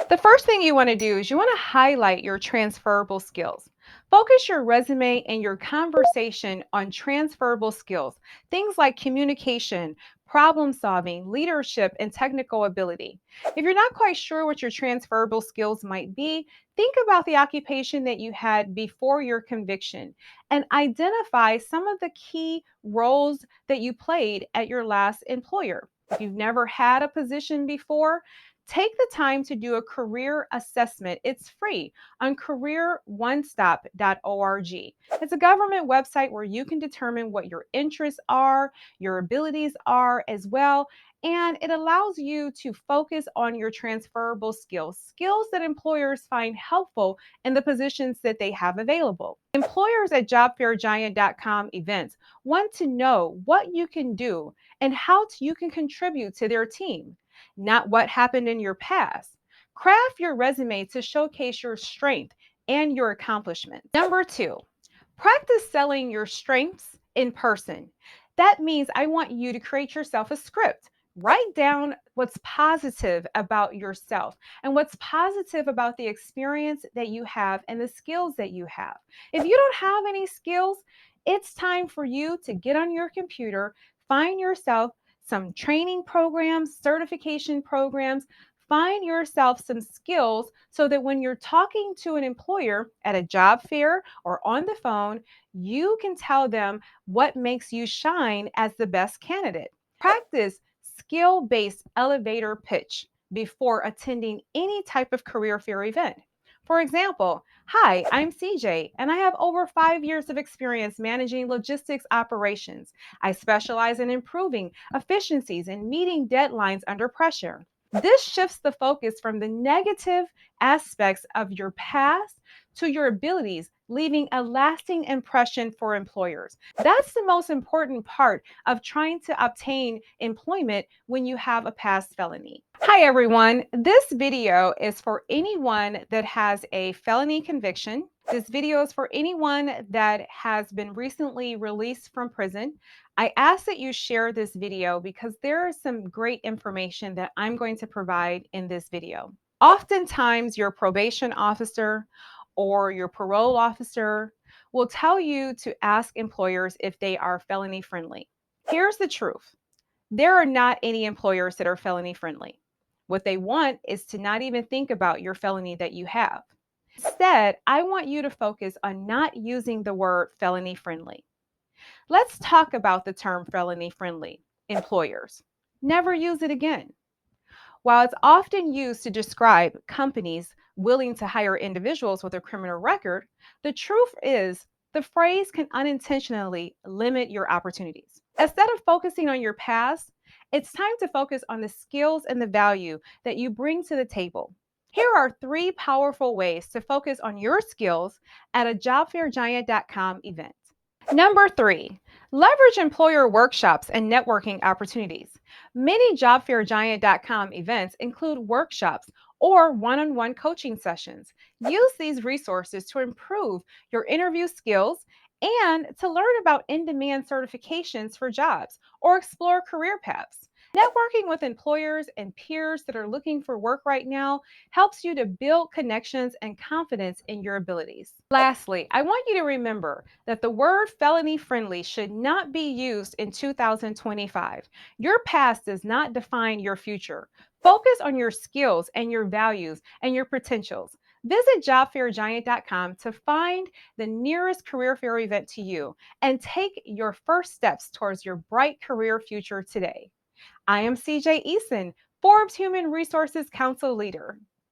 The first thing you want to do is you want to highlight your transferable skills. Focus your resume and your conversation on transferable skills, things like communication, problem solving, leadership, and technical ability. If you're not quite sure what your transferable skills might be, think about the occupation that you had before your conviction and identify some of the key roles that you played at your last employer. If you've never had a position before, take the time to do a career assessment. It's free on careeronestop.org. It's a government website where you can determine what your interests are, your abilities are as well, and it allows you to focus on your transferable skills, skills that employers find helpful in the positions that they have available. Employers at jobfairgiant.com events want to know what you can do and how you can contribute to their team, not what happened in your past. Craft your resume to showcase your strength and your accomplishments. Number two, practice selling your strengths in person. That means I want you to create yourself a script. Write down what's positive about yourself and what's positive about the experience that you have and the skills that you have. If you don't have any skills, it's time for you to get on your computer, find yourself some training programs, certification programs. Find yourself some skills so that when you're talking to an employer at a job fair or on the phone, you can tell them what makes you shine as the best candidate. Practice skill based elevator pitch before attending any type of career fair event. For example, hi, I'm CJ, and I have over 5 years of experience managing logistics operations. I specialize in improving efficiencies and meeting deadlines under pressure. This shifts the focus from the negative aspects of your past to your abilities, leaving a lasting impression for employers. That's the most important part of trying to obtain employment when you have a past felony. Hi everyone, this video is for anyone that has a felony conviction. This video is for anyone that has been recently released from prison. I ask that you share this video because there is some great information that I'm going to provide in this video. Oftentimes, your probation officer or your parole officer will tell you to ask employers if they are felony friendly. Here's the truth. There are not any employers that are felony friendly. What they want is to not even think about your felony that you have. Instead, I want you to focus on not using the word felony friendly. Let's talk about the term felony friendly employers. Never use it again. While it's often used to describe companies willing to hire individuals with a criminal record, the truth is the phrase can unintentionally limit your opportunities. Instead of focusing on your past, it's time to focus on the skills and the value that you bring to the table. Here are 3 powerful ways to focus on your skills at a jobfairgiant.com event. Number 3, leverage employer workshops and networking opportunities. Many jobfairgiant.com events include workshops or one-on-one coaching sessions. Use these resources to improve your interview skills and to learn about in-demand certifications for jobs or explore career paths. Networking with employers and peers that are looking for work right now helps you to build connections and confidence in your abilities. Lastly, I want you to remember that the word felony friendly should not be used in 2025. Your past does not define your future. Focus on your skills and your values and your potentials. Visit jobfairgiant.com to find the nearest career fair event to you and take your first steps towards your bright career future today. I am CJ Eason, Forbes Human Resources Council leader.